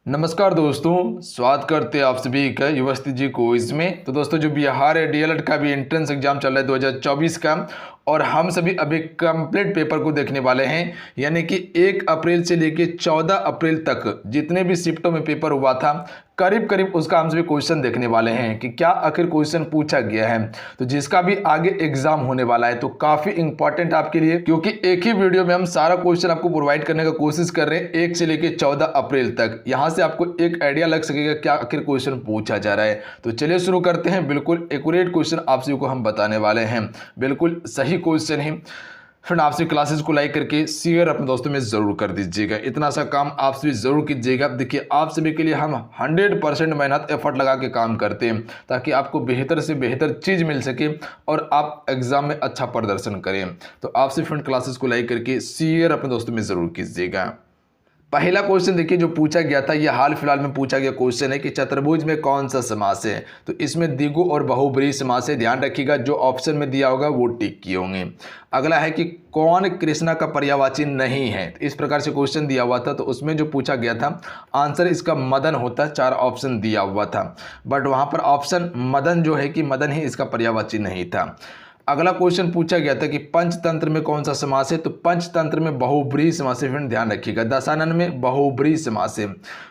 नमस्कार दोस्तों, स्वागत करते हैं आप सभी का युवस्थी जी क्विज में। तो दोस्तों, जो बिहार है डीएलएड का भी एंट्रेंस एग्जाम चल रहा है 2024 का, और हम सभी अभी कंप्लीट पेपर को देखने वाले हैं। यानी कि 1 अप्रैल से लेके 14 अप्रैल तक जितने भी शिफ्टों में पेपर हुआ था, करीब करीब उसका हम सभी क्वेश्चन देखने वाले हैं कि क्या आखिर क्वेश्चन पूछा गया है। तो जिसका भी आगे एग्जाम होने वाला है तो काफी इंपॉर्टेंट आपके लिए, क्योंकि एक ही वीडियो में हम सारा क्वेश्चन आपको प्रोवाइड करने का कोशिश कर रहे हैं 1 से लेके 14 अप्रैल तक। यहां से आपको एक आइडिया लग सकेगा क्या आखिर क्वेश्चन पूछा जा रहा है। तो चलिए शुरू करते हैं। बिल्कुल एक्यूरेट क्वेश्चन आप सभी को हम बताने वाले हैं, बिल्कुल सही क्वेश्चन है। फ्रेंड, आपसे क्लासेस को लाइक करके शेयर अपने दोस्तों में जरूर कर दीजिएगा। इतना सा काम आप सभी जरूर कीजिएगा। देखिए, आप सभी के लिए हम 100% मेहनत एफर्ट लगा के काम करते हैं ताकि आपको बेहतर से बेहतर चीज़ मिल सके और आप एग्जाम में अच्छा प्रदर्शन करें। तो आपसे फ्रेंड क्लासेस को लाइक करके शेयर अपने दोस्तों में जरूर कीजिएगा। पहला क्वेश्चन देखिए जो पूछा गया था, यह हाल फिलहाल में पूछा गया क्वेश्चन है कि चतुर्भुज में कौन सा समास है। तो इसमें द्विगु और बहुब्रीहि समास है। ध्यान रखिएगा, जो ऑप्शन में दिया होगा वो टिक किए होंगे। अगला है कि कौन कृष्णा का पर्यायवाची नहीं है। तो इस प्रकार से क्वेश्चन दिया हुआ था, तो उसमें जो पूछा गया था आंसर इसका मदन होता। 4 ऑप्शन दिया हुआ था, बट वहां पर ऑप्शन मदन जो है कि मदन ही इसका पर्यायवाची नहीं था। अगला क्वेश्चन पूछा गया था कि पंचतंत्र में कौन सा समास है। तो पंचतंत्र में बहुब्रीहि समास है। फ्रेंड ध्यान रखिएगा, दशानन में बहुब्रीहि समास है।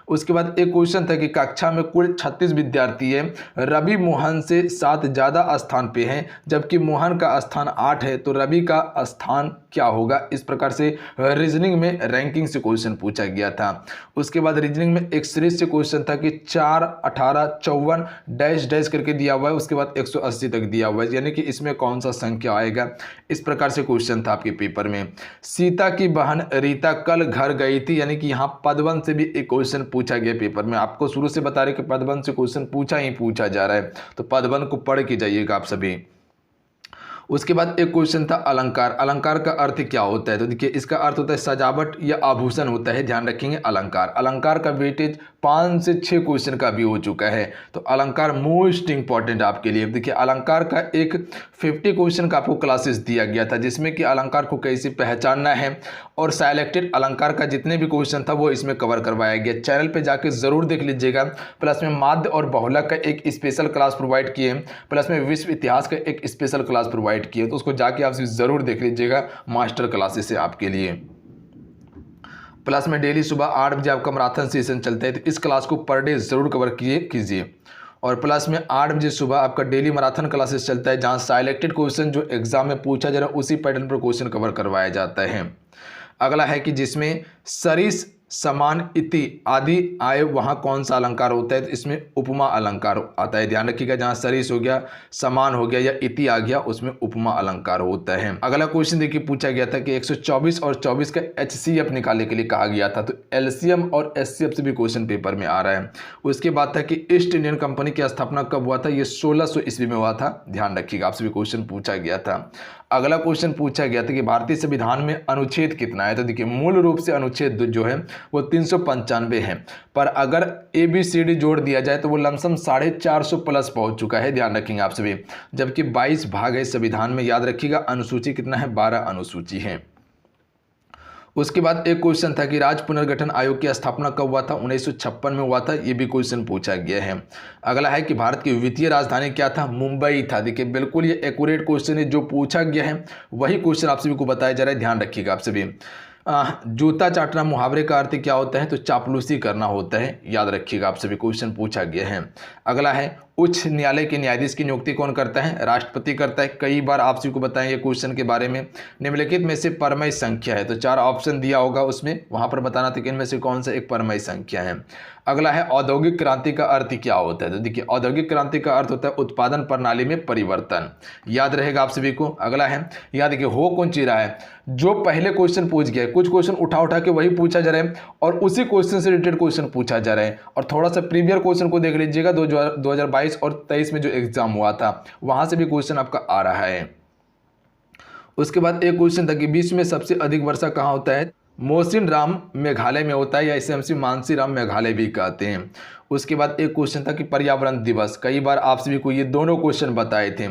उसके बाद एक क्वेश्चन था कि कक्षा में कुल 36 विद्यार्थी है, रवि मोहन से 7 ज़्यादा स्थान पे हैं, जबकि मोहन का स्थान 8 है, तो रवि का स्थान क्या होगा। इस प्रकार से रीजनिंग में रैंकिंग से क्वेश्चन पूछा गया था। उसके बाद रीजनिंग में एक सीरीज से क्वेश्चन था कि 4, 18, 54 डैश डैश करके दिया हुआ है। उसके बाद 180 तक दिया हुआ है, यानी कि इसमें कौन सा संख्या आएगा। इस प्रकार से क्वेश्चन था आपके पेपर में। सीता की बहन रीता कल घर गई थी, यानी कि यहाँ पदबंध से भी एक क्वेश्चन पूछा गया पेपर में। आपको शुरू से बता रहे कि पदबंध से क्वेश्चन पूछा जा रहा है, तो पदबंध को पढ़ के जाइएगा आप सभी। उसके बाद एक क्वेश्चन था अलंकार। अलंकार का अर्थ क्या होता है। तो देखिए, इसका अर्थ होता है सजावट या आभूषण होता है। ध्यान रखेंगे, अलंकार। अलंकार का वेटेज 5 से 6 क्वेश्चन का भी हो चुका है, तो अलंकार मोस्ट इंपॉर्टेंट आपके लिए। देखिए, अलंकार का एक 50 क्वेश्चन का आपको क्लासेस दिया गया था, जिसमें कि अलंकार को कैसे पहचानना है और सिलेक्टेड अलंकार का जितने भी क्वेश्चन था वो इसमें कवर करवाया गया। चैनल पे जाके जरूर देख लीजिएगा। प्लस में माध्य और बहुलक का एक स्पेशल क्लास प्रोवाइड किए, प्लस में विश्व इतिहास का एक स्पेशल क्लास प्रोवाइड किए, तो उसको जाके आप जरूर देख लीजिएगा। मास्टर क्लासेस है आपके लिए। प्लस में डेली सुबह 8 बजे आपका मैराथन सेशन चलता है, तो इस क्लास को पर डे जरूर कवर कीजिए। और प्लस में 8 बजे सुबह आपका डेली मैराथन क्लासेस चलता है, जहां सिलेक्टेड क्वेश्चन जो एग्जाम में पूछा जा रहा है उसी पैटर्न पर क्वेश्चन कवर करवाया जाता है। अगला है कि जिसमें सरिस, समान, इति आदि आए वहां कौन सा अलंकार होता है। तो इसमें उपमा अलंकार आता है। ध्यान रखिएगा, जहां सरिस हो गया, समान हो गया या इति आ गया, उसमें उपमा अलंकार होता है। अगला क्वेश्चन देखिए पूछा गया था कि 124 और 24 का HCF निकालने के लिए कहा गया था। तो एलसीएम और एचसीएफ से भी क्वेश्चन पेपर में आ रहा है। उसके बाद था कि ईस्ट इंडियन कंपनी की स्थापना कब हुआ था। ये 1600 ईस्वी में हुआ था। ध्यान रखिएगा, आपसे भी क्वेश्चन पूछा गया था। अगला क्वेश्चन पूछा गया था कि भारतीय संविधान में अनुच्छेद कितना है। तो देखिए, मूल रूप से अनुच्छेद जो है वो 395 है, पर अगर ABCD जोड़ दिया जाए तो वो लमसम 450 प्लस पहुंच चुका है। ध्यान रखेंगे आप सभी, जबकि 22 भाग है संविधान में। याद रखिएगा, अनुसूची कितना है, 12 अनुसूची है। उसके बाद एक क्वेश्चन था कि राज्य पुनर्गठन आयोग की स्थापना कब हुआ था। 1956 में हुआ था। ये भी क्वेश्चन पूछा गया है। अगला है कि भारत की वित्तीय राजधानी क्या था। मुंबई था। देखिए, बिल्कुल ये एक्यूरेट क्वेश्चन है, जो पूछा गया है वही क्वेश्चन आप सभी को बताया जा रहा है। ध्यान रखिएगा आप सभी। जूता चाटना मुहावरे का अर्थ क्या होता है। तो चापलूसी करना होता है। याद रखिएगा, आप सभी क्वेश्चन पूछा गया है। अगला है उच्च न्यायालय के न्यायाधीश की नियुक्ति कौन करता है। राष्ट्रपति करता है। कई बार आप सभी को बताएं ये क्वेश्चन के बारे में। निम्नलिखित में से परमय संख्या है। तो 4 ऑप्शन दिया होगा, उसमें वहां पर बताना था कि इनमें से कौन सा एक परमय संख्या है। अगला है औद्योगिक क्रांति का अर्थ क्या होता है। तो देखिए, औद्योगिक क्रांति का अर्थ होता है उत्पादन प्रणाली में परिवर्तन। याद रहेगा आप सभी को। अगला है, याद देखिए, हो कौन ची रहा है। जो पहले क्वेश्चन पूछ गया, कुछ क्वेश्चन उठा के वही पूछा जा रहा है और उसी क्वेश्चन से रिलेटेड क्वेश्चन पूछा जा रहा है। और थोड़ा सा प्रीवियर क्वेश्चन को देख लीजिएगा, 2022 और 23 में जो एग्जाम हुआ था वहां से भी क्वेश्चन आपका आ रहा है। उसके बाद एक क्वेश्चन था कि विश्व में सबसे अधिक वर्षा कहाँ होता है। मोसिन राम मेघालय में होता है, या इसे हम मानसी राम मेघालय भी कहते हैं। उसके बाद एक क्वेश्चन था कि पर्यावरण दिवस। कई बार आप सभी को ये दोनों क्वेश्चन बताए थे।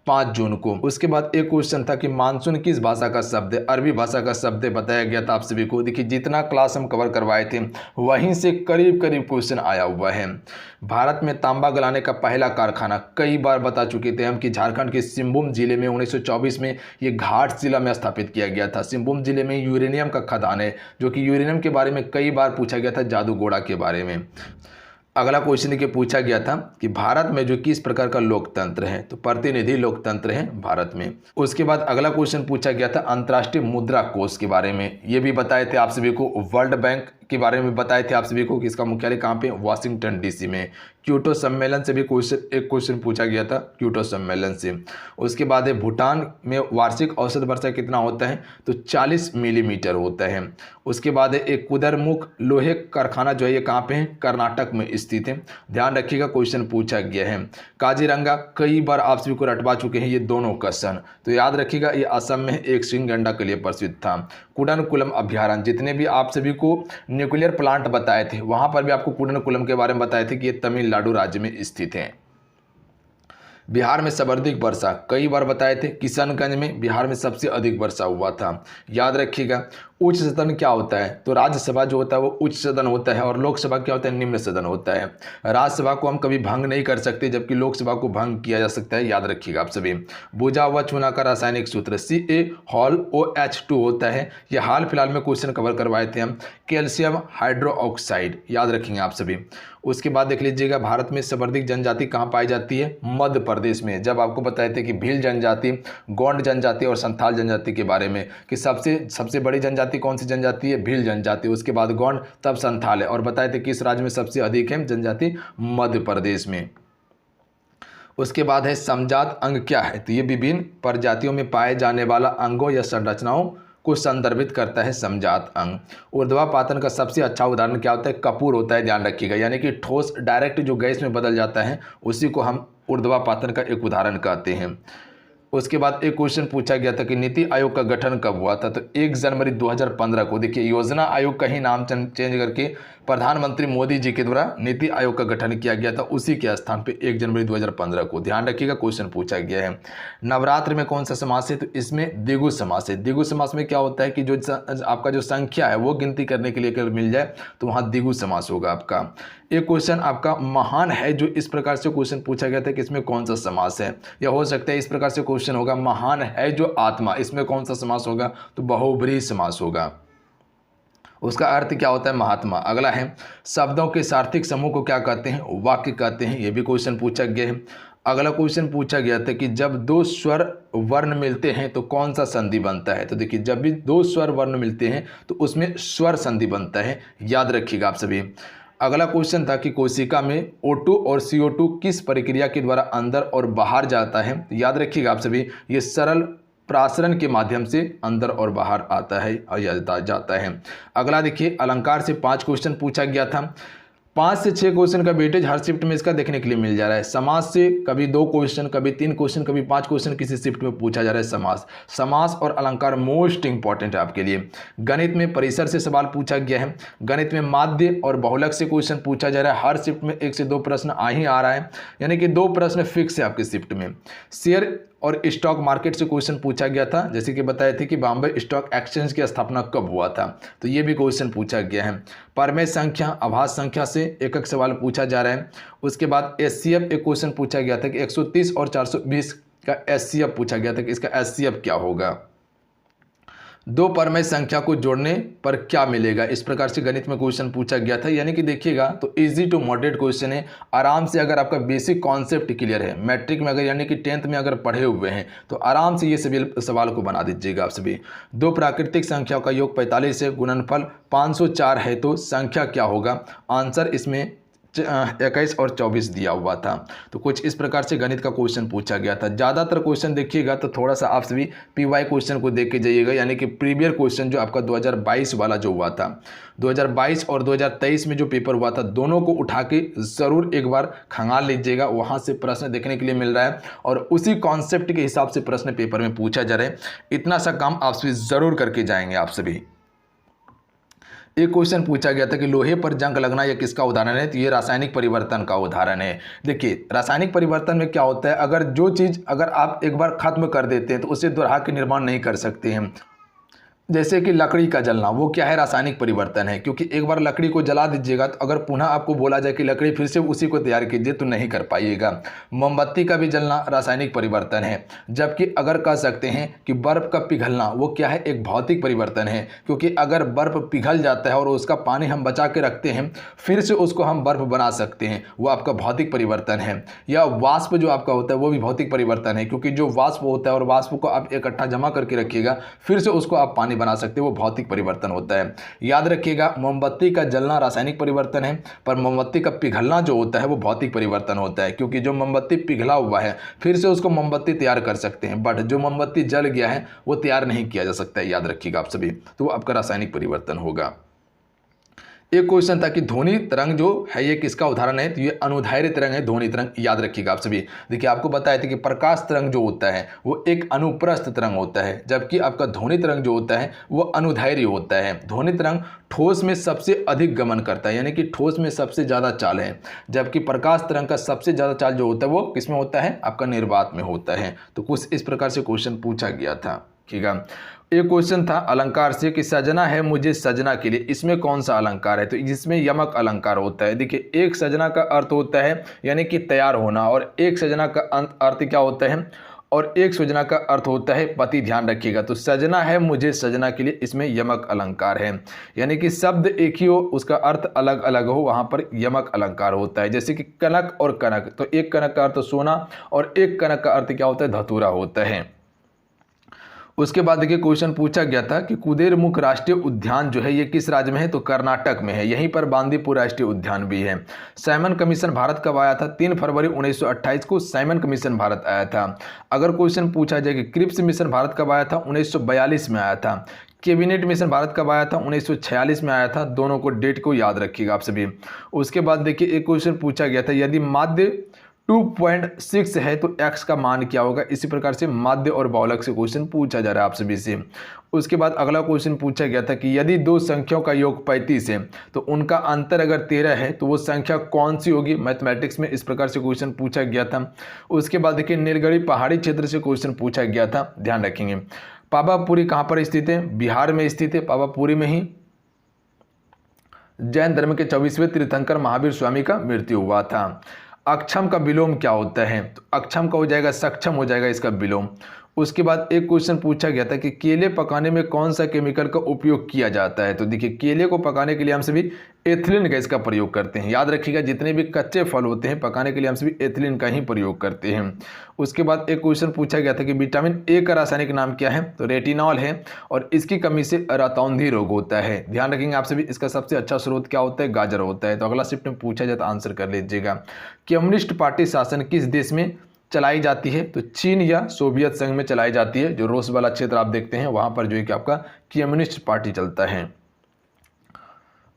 5 जून को। उसके बाद एक क्वेश्चन था कि मानसून किस भाषा का शब्द है, अरबी भाषा का शब्द है बताया गया था आप सभी को। देखिए जितना क्लास हम कवर करवाए थे वहीं से करीब करीब क्वेश्चन आया हुआ है। भारत में तांबा गलाने का पहला कारखाना कई बार बता चुके थे हम कि झारखंड के सिंहभूम जिले में 1924 में ये घाट जिला में स्थापित किया गया था। सिंहभूम जिले में यूरेनियम का खदान है, जो कि यूरेनियम के बारे में कई बार पूछा गया था, जादूगोड़ा के बारे में। अगला क्वेश्चन के पूछा गया था कि भारत में जो किस प्रकार का लोकतंत्र है, तो प्रतिनिधि लोकतंत्र है भारत में। उसके बाद अगला क्वेश्चन पूछा गया था अंतर्राष्ट्रीय मुद्रा कोष के बारे में। ये भी बताए थे आप सभी को, वर्ल्ड बैंक के बारे में बताए थे आप सभी को कि इसका मुख्यालय कहाँ पे, वाशिंगटन डीसी में। क्योटो सम्मेलन से भी एक क्वेश्चन पूछा गया था, क्योटो सम्मेलन से। उसके बाद है भूटान में वार्षिक औसत वर्षा कितना होता है, तो 40 मिलीमीटर होता है। उसके बाद है एक कुदरमुख लोहे कारखाना जो है ये कहाँ पे है, कर्नाटक में स्थित है। ध्यान रखिएगा क्वेश्चन पूछा गया है। काजीरंगा कई बार आप सभी को रटवा चुके हैं ये दोनों क्वेश्चन, तो याद रखिएगा ये असम में एक सिंह गंडा के लिए प्रसिद्ध था। कुडनकुलम अभ्यारण्य, जितने भी आप सभी को न्यूक्लियर प्लांट बताए थे वहां पर भी आपको कुडनकुलम के बारे में बताए थे कि ये तमिलनाडु राज्य में स्थित है। बिहार में सर्वाधिक वर्षा कई बार बताए थे, किशनगंज में बिहार में सबसे अधिक वर्षा हुआ था, याद रखिएगा। उच्च सदन क्या होता है, तो राज्यसभा जो होता है वो उच्च सदन होता है और लोकसभा क्या होता है, निम्न सदन होता है। राज्यसभा को हम कभी भंग नहीं कर सकते जबकि लोकसभा को भंग किया जा सकता है, याद रखिएगा आप सभी। बुझा हुआ चूना का रासायनिक सूत्र CaOH2 होता है। ये हाल फिलहाल में क्वेश्चन कवर करवाए थे हम, कैल्शियम हाइड्रोक्साइड, याद रखेंगे आप सभी। उसके बाद देख लीजिएगा भारत में सर्वाधिक जनजाति कहाँ पाई जाती है, मध्य प्रदेश में। जब आपको बताए थे कि भील जनजाति, गोंड जनजाति और संथाल जनजाति के बारे में कि सबसे बड़ी जनजाति कौन सी जनजाति है, भील जनजाति, उसके बाद गोंड, तब संथाल है। और बताए थे किस राज्य में सबसे अधिक है जनजाति, मध्य प्रदेश में। उसके बाद है समजात अंग क्या है, तो ये विभिन्न प्रजातियों में पाए जाने वाला अंगों या संरचनाओं को संदर्भित करता है समजात अंग। ऊर्ध्वापातन का सबसे अच्छा उदाहरण क्या होता है, कपूर होता है, ध्यान रखिएगा। यानी कि ठोस डायरेक्ट जो गैस में बदल जाता है उसी को हम ऊर्ध्वापातन का एक उदाहरण कहते हैं। उसके बाद एक क्वेश्चन पूछा गया था कि नीति आयोग का गठन कब हुआ था, तो 1 जनवरी 2015 को। देखिए योजना आयोग का ही नाम चेंज करके प्रधानमंत्री मोदी जी के द्वारा नीति आयोग का गठन किया गया था, उसी के स्थान पे 1 जनवरी 2015 को। ध्यान रखिएगा क्वेश्चन पूछा गया है। नवरात्र में कौन सा समास है, तो इसमें द्विगु समास है। द्विगु समास में क्या होता है कि जो आपका जो संख्या है वो गिनती करने के लिए अगर मिल जाए तो वहाँ द्विगु समास होगा आपका। एक क्वेश्चन आपका महान है, जो इस प्रकार से क्वेश्चन पूछा गया था कि इसमें कौन सा समास है, या हो सकता है इस प्रकार से क्वेश्चन होगा महान है जो आत्मा, इसमें कौन सा समास होगा, तो बहुब्रीहि समास होगा। उसका अर्थ क्या होता है, महात्मा। अगला है शब्दों के सार्थिक समूह को क्या कहते हैं, वाक्य कहते हैं, ये भी क्वेश्चन पूछा गया है। अगला क्वेश्चन पूछा गया था कि जब 2 स्वर वर्ण मिलते हैं तो कौन सा संधि बनता है, तो देखिए जब भी 2 स्वर वर्ण मिलते हैं तो उसमें स्वर संधि बनता है, याद रखिएगा आप सभी। अगला क्वेश्चन था कि कोशिका में O2 और CO2 किस प्रक्रिया के द्वारा अंदर और बाहर जाता है, याद रखिएगा आप सभी। ये सरल प्रासरण के माध्यम से अंदर और बाहर आता है और जाता है। अगला देखिए अलंकार से 5 क्वेश्चन पूछा गया था। 5 से 6 क्वेश्चन का वेटेज हर शिफ्ट में इसका देखने के लिए मिल जा रहा है। समास से कभी 2 क्वेश्चन, कभी 3 क्वेश्चन, कभी 5 क्वेश्चन किसी शिफ्ट में पूछा जा रहा है। समास और अलंकार मोस्ट इंपॉर्टेंट है आपके लिए। गणित में परिसर से सवाल पूछा गया है। गणित में माध्य और बहुलक से क्वेश्चन पूछा जा रहा है। हर शिफ्ट में 1 से 2 प्रश्न आ ही आ रहा है, यानी कि 2 प्रश्न फिक्स है आपकी शिफ्ट में। शेयर और स्टॉक मार्केट से क्वेश्चन पूछा गया था, जैसे कि बताए थे कि बॉम्बे स्टॉक एक्सचेंज की स्थापना कब हुआ था, तो ये भी क्वेश्चन पूछा गया है। परमेय संख्या, आभास संख्या से एक सवाल पूछा जा रहा है। उसके बाद HCF एक क्वेश्चन पूछा गया था कि 130 और 420 का HCF पूछा गया था कि इसका HCF क्या होगा। 2 परमेय संख्या को जोड़ने पर क्या मिलेगा, इस प्रकार से गणित में क्वेश्चन पूछा गया था। यानी कि देखिएगा तो इजी टू मॉडरेट क्वेश्चन है। आराम से अगर आपका बेसिक कॉन्सेप्ट क्लियर है, मैट्रिक में अगर यानी कि 10th में अगर पढ़े हुए हैं तो आराम से ये सभी सवाल को बना दीजिएगा आप सभी। 2 प्राकृतिक संख्याओं का योग 45 है, गुणनफल 504 है, तो संख्या क्या होगा। आंसर इसमें 21 और 24 दिया हुआ था। तो कुछ इस प्रकार से गणित का क्वेश्चन पूछा गया था। ज़्यादातर क्वेश्चन देखिएगा तो थोड़ा सा आप सभी PY क्वेश्चन को देख के जाइएगा, यानी कि प्रीवियर क्वेश्चन जो आपका 2022 वाला जो हुआ था, 2022 और 2023 में जो पेपर हुआ था, दोनों को उठा के ज़रूर एक बार खंगाल लीजिएगा। वहाँ से प्रश्न देखने के लिए मिल रहा है और उसी कॉन्सेप्ट के हिसाब से प्रश्न पेपर में पूछा जा रहा है। इतना सा काम आप सभी ज़रूर करके जाएंगे आप सभी। एक क्वेश्चन पूछा गया था कि लोहे पर जंग लगना यह किसका उदाहरण है, तो ये रासायनिक परिवर्तन का उदाहरण है। देखिए रासायनिक परिवर्तन में क्या होता है, अगर जो चीज़ अगर आप एक बार खत्म कर देते हैं तो उसे दोहरा के निर्माण नहीं कर सकते हैं। जैसे कि लकड़ी का जलना, वो क्या है, रासायनिक परिवर्तन है, क्योंकि एक बार लकड़ी को जला दीजिएगा तो अगर पुनः आपको बोला जाए कि लकड़ी फिर से उसी को तैयार कीजिए तो नहीं कर पाइएगा। मोमबत्ती का भी जलना रासायनिक परिवर्तन है। जबकि अगर कह सकते हैं कि बर्फ़ का पिघलना वो क्या है, एक भौतिक परिवर्तन है, क्योंकि अगर बर्फ़ पिघल जाता है और उसका पानी हम बचा के रखते हैं फिर से उसको हम बर्फ़ बना सकते हैं, वो आपका भौतिक परिवर्तन है। या वाष्प जो आपका होता है वो भी भौतिक परिवर्तन है, क्योंकि जो वाष्प होता है और वाष्प को आप इकट्ठा जमा करके रखिएगा फिर से उसको आप पानी बना सकते हैं, वो भौतिक परिवर्तन होता है। याद रखिएगा मोमबत्ती का जलना रासायनिक परिवर्तन है, पर मोमबत्ती का पिघलना जो होता है वो भौतिक परिवर्तन होता है, क्योंकि जो मोमबत्ती पिघला हुआ है फिर से उसको मोमबत्ती तैयार कर सकते हैं, बट जो मोमबत्ती जल गया है वो तैयार नहीं किया जा सकता है। याद रखिएगा आप सभी, तो वो आपका रासायनिक परिवर्तन होगा। एक क्वेश्चन था कि ध्वनि तरंग जो है ये किसका उदाहरण है, तो ये अनुदैर्ध्य तरंग है, ध्वनि तरंग। याद रखिएगा आप सभी। देखिए आपको बताया था कि प्रकाश तरंग जो होता है वो एक अनुप्रस्थ तरंग होता है, जबकि आपका ध्वनि तरंग जो होता है वो अनुदैर्ध्य होता है। ध्वनि तरंग ठोस में सबसे अधिक गमन करता है, यानी कि ठोस में सबसे ज़्यादा चाल है, जबकि प्रकाश तरंग का सबसे ज़्यादा चाल जो होता है वो किसमें होता है, आपका निर्वात में होता है। तो कुछ इस प्रकार से क्वेश्चन पूछा गया था। ठीक है। एक क्वेश्चन था अलंकार से कि सजना है मुझे सजना के लिए, इसमें कौन सा अलंकार है, तो इसमें यमक अलंकार होता है। देखिए एक सजना का अर्थ होता है यानी कि तैयार होना, और एक सजना का अर्थ क्या होता है, और एक सजना का अर्थ होता है पति। ध्यान रखिएगा। तो सजना है मुझे सजना के लिए, इसमें यमक अलंकार है, यानी कि शब्द एक ही हो उसका अर्थ अलग अलग हो, वहां पर यमक अलंकार होता है। जैसे कि कनक और कनक, तो एक कनक का अर्थ सोना और एक कनक का अर्थ क्या होता है, धतूरा होता है। उसके बाद देखिए क्वेश्चन पूछा गया था कि कुदेरमुख राष्ट्रीय उद्यान जो है ये किस राज्य में है, तो कर्नाटक में है। यहीं पर बांदीपुर राष्ट्रीय उद्यान भी है। साइमन कमीशन भारत कब आया था, 3 फरवरी 1928 को साइमन कमीशन भारत आया था। अगर क्वेश्चन पूछा जाए कि क्रिप्स मिशन भारत कब आया था, 1942 में आया था। कैबिनेट मिशन भारत कब आया था, 1946 में आया था। दोनों को डेट को याद रखिएगा आप सभी। उसके बाद देखिए एक क्वेश्चन पूछा गया था यदि माध्य 2.6 है तो x का मान क्या होगा। इसी प्रकार से माध्य और बहुलक से क्वेश्चन पूछा जा रहा है आप सभी से। उसके बाद अगला क्वेश्चन पूछा गया था कि यदि दो संख्याओं का योग 35 है तो उनका अंतर अगर 13 है तो वो संख्या कौन सी होगी। मैथमेटिक्स में इस प्रकार से क्वेश्चन पूछा गया था। उसके बाद देखिए नीलगिरी पहाड़ी क्षेत्र से क्वेश्चन पूछा गया था, ध्यान रखेंगे। पावापुरी कहाँ पर स्थित है, बिहार में स्थित है। पावापुरी में ही जैन धर्म के 24वें तीर्थंकर महावीर स्वामी का मृत्यु हुआ था। अक्षम का विलोम क्या होता है, तो अक्षम का हो जाएगा सक्षम हो जाएगा इसका विलोम। उसके बाद एक क्वेश्चन पूछा गया था कि केले पकाने में कौन सा केमिकल का उपयोग किया जाता है। तो देखिए केले को पकाने के लिए हम सभी एथिलीन गैस का प्रयोग करते हैं। याद रखिएगा जितने भी कच्चे फल होते हैं पकाने के लिए हम सभी एथिलीन का ही प्रयोग करते हैं। उसके बाद एक क्वेश्चन पूछा गया था कि विटामिन ए का रासायनिक नाम क्या है, तो रेटिनॉल है, और इसकी कमी से रतौंधी रोग होता है। ध्यान रखेंगे आप सभी। इसका सबसे अच्छा स्रोत क्या होता है, गाजर होता है। तो अगला शिफ्ट में पूछा जाए तो आंसर कर लीजिएगा। कम्युनिस्ट पार्टी शासन किस देश में चलाई जाती है, तो चीन या सोवियत संघ में चलाई जाती है। जो रूस वाला क्षेत्र आप देखते हैं वहां पर जो है कि आपका कम्युनिस्ट पार्टी चलता है।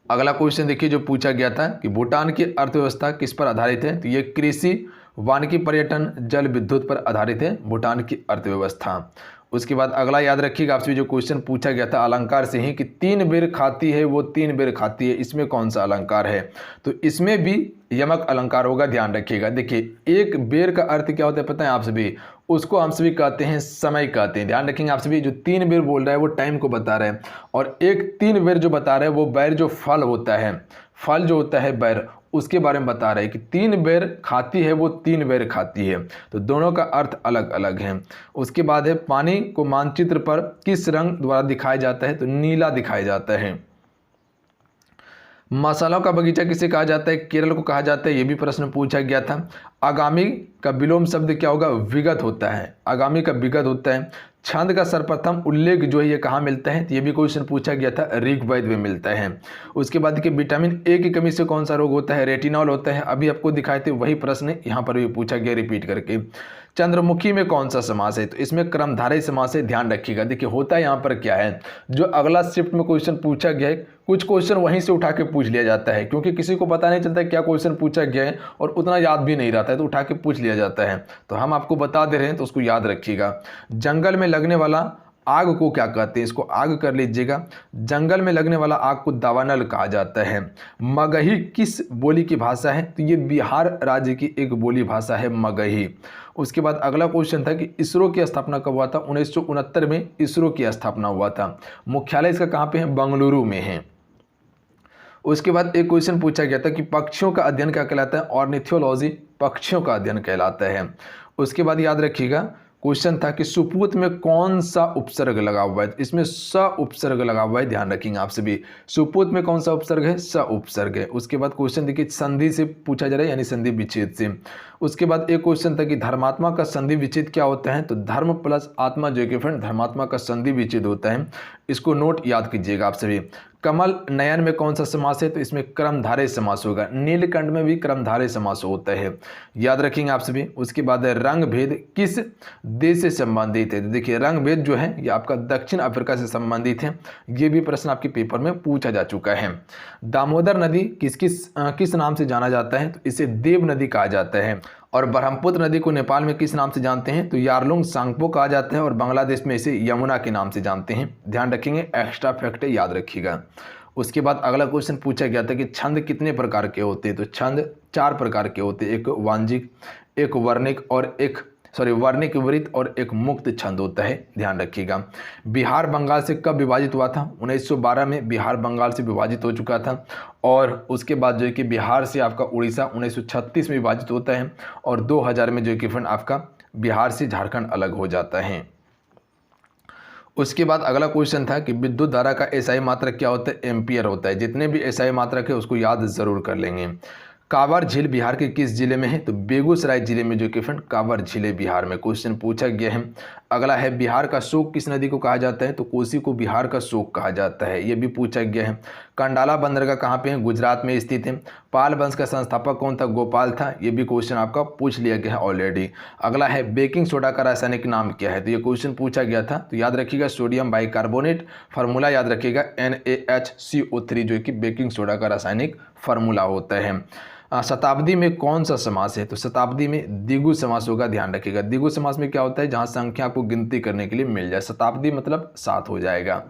अगला क्वेश्चन देखिए जो पूछा गया था कि भूटान की अर्थव्यवस्था किस पर आधारित है, तो ये कृषि, वानिकी, पर्यटन, जल विद्युत पर आधारित है भूटान की अर्थव्यवस्था। उसके बाद अगला याद रखिएगा आपसे जो क्वेश्चन पूछा गया था अलंकार से ही कि 3 बेर खाती है वो 3 बेर खाती है, इसमें कौन सा अलंकार है, तो इसमें भी यमक अलंकार होगा। ध्यान रखिएगा। देखिए एक बेर का अर्थ क्या होता है पता है आप सभी, उसको हम सभी कहते हैं समय कहते हैं। ध्यान रखेंगे आप सभी। जो 3 बेर बोल रहा है वो टाइम को बता रहा है, और एक 3 बेर जो बता रहा है वो बैर जो फल होता है, फल जो होता है बैर, उसके बारे में बता रहे हैं कि 3 बेर खाती है वो 3 बेर खाती है। तो दोनों का अर्थ अलग अलग है। उसके बाद है पानी को मानचित्र पर किस रंग द्वारा दिखाया जाता है, तो नीला दिखाया जाता है। मसालों का बगीचा किसे कहा जाता है, केरल को कहा जाता है। ये भी प्रश्न पूछा गया था। आगामी का विलोम शब्द क्या होगा, विगत होता है। आगामी का विगत होता है। छंद का सर्वप्रथम उल्लेख जो है ये कहाँ मिलता है, तो ये भी क्वेश्चन पूछा गया था, ऋग्वेद में मिलता है। उसके बाद कि विटामिन ए की कमी से कौन सा रोग होता है, रेटिनॉल होता है। अभी आपको दिखाए थे वही प्रश्न यहाँ पर भी पूछा गया रिपीट करके। चंद्रमुखी में कौन सा समास है, तो इसमें क्रमधारय समास है। ध्यान रखिएगा। देखिए होता है यहाँ पर क्या है, जो अगला शिफ्ट में क्वेश्चन पूछा गया है कुछ क्वेश्चन वहीं से उठा के पूछ लिया जाता है, क्योंकि किसी को पता नहीं चलता क्या क्वेश्चन पूछा गया है और उतना याद भी नहीं रहता है, तो उठा के पूछ लिया जाता है। तो हम आपको बता दे रहे हैं तो उसको याद रखिएगा। जंगल में लगने वाला आग को क्या कहते हैं, इसको आग कर लीजिएगा। जंगल में लगने वाला आग को दावानल कहा जाता है। मगही किस बोली की भाषा है, तो ये बिहार राज्य की एक बोली भाषा है मगही। उसके बाद अगला क्वेश्चन था कि इसरो की स्थापना कब हुआ था, 1969 में इसरो की स्थापना हुआ था। मुख्यालय इसका कहाँ पे है, बंगलुरु में है। उसके बाद एक क्वेश्चन पूछा गया था कि पक्षियों का अध्ययन क्या कहलाता है, ऑर्निथोलॉजी पक्षियों का अध्ययन कहलाता है। उसके बाद याद रखिएगा क्वेश्चन था कि सुपूत में कौन सा उपसर्ग लगा हुआ है, इसमें स उपसर्ग लगा हुआ है, ध्यान रखेंगे आप सभी। सुपूत में कौन सा उपसर्ग है, स उपसर्ग है। उसके बाद क्वेश्चन देखिए संधि से पूछा जा रहा है, यानी संधि विच्छेद से। उसके बाद एक क्वेश्चन था कि धर्मात्मा का संधि विच्छेद क्या होता है, तो धर्म प्लस आत्मा जो कि फ्रेंड धर्मात्मा का संधि विच्छेद होता है। इसको नोट याद कीजिएगा आप सभी। कमल नयन में कौन सा समास है, तो इसमें क्रमधारय समास होगा। नीलकंठ में भी क्रमधारय समास होता है, याद रखेंगे आप सभी। उसके बाद रंग भेद किस देश से संबंधित है, तो देखिए रंग भेद जो है ये आपका दक्षिण अफ्रीका से संबंधित है। ये भी प्रश्न आपके पेपर में पूछा जा चुका है। दामोदर नदी किस नाम से जाना जाता है, तो इसे देव नदी कहा जाता है। और ब्रह्मपुत्र नदी को नेपाल में किस नाम से जानते हैं, तो यारलुंग सांगपो कहा जाता है। और बांग्लादेश में इसे यमुना के नाम से जानते हैं। ध्यान रखेंगे, एक्स्ट्रा फैक्ट याद रखिएगा। उसके बाद अगला क्वेश्चन पूछा गया था कि छंद कितने प्रकार के होते हैं, तो छंद 4 प्रकार के होते हैं। एक वाणिज्यिक, एक वर्णिक विपरीत और एक मुक्त छंद होता है, ध्यान रखिएगा। बिहार बंगाल से कब विभाजित हुआ था, 1912 में बिहार बंगाल से विभाजित हो चुका था। और उसके बाद जो है कि बिहार से आपका उड़ीसा 1936 में विभाजित होता है। और 2000 में जो है कि फ्रेंड आपका बिहार से झारखंड अलग हो जाता है। उसके बाद अगला क्वेश्चन था कि विद्युत धारा का एसआई मात्रक क्या होता है, एम्पियर होता है। जितने भी एसआई मात्रक है उसको याद जरूर कर लेंगे। कांवर झील बिहार के किस जिले में है, तो बेगूसराय जिले में जो कि फ्रेंड कांवर झील है बिहार में, क्वेश्चन पूछा गया है। अगला है बिहार का शोक किस नदी को कहा जाता है, तो कोसी को बिहार का शोक कहा जाता है, ये भी पूछा गया है। कंडाला बंदरगाह कहाँ पे है, गुजरात में स्थित है। पाल वंश का संस्थापक कौन था, गोपाल था, ये भी क्वेश्चन आपका पूछ लिया गया है ऑलरेडी। अगला है बेकिंग सोडा का रासायनिक नाम क्या है, तो ये क्वेश्चन पूछा गया था। तो याद रखिएगा सोडियम बाइकार्बोनेट, फार्मूला याद रखिएगा NaHCO3 जो कि बेकिंग सोडा का रासायनिक फार्मूला होता है। शताब्दी में कौन सा समास है, तो शताब्दी में द्विगु समास होगा, ध्यान रखिएगा। द्विगु समास में क्या होता है, जहां संख्या को गिनती करने के लिए मिल जाए। शताब्दी मतलब 7 हो जाएगा।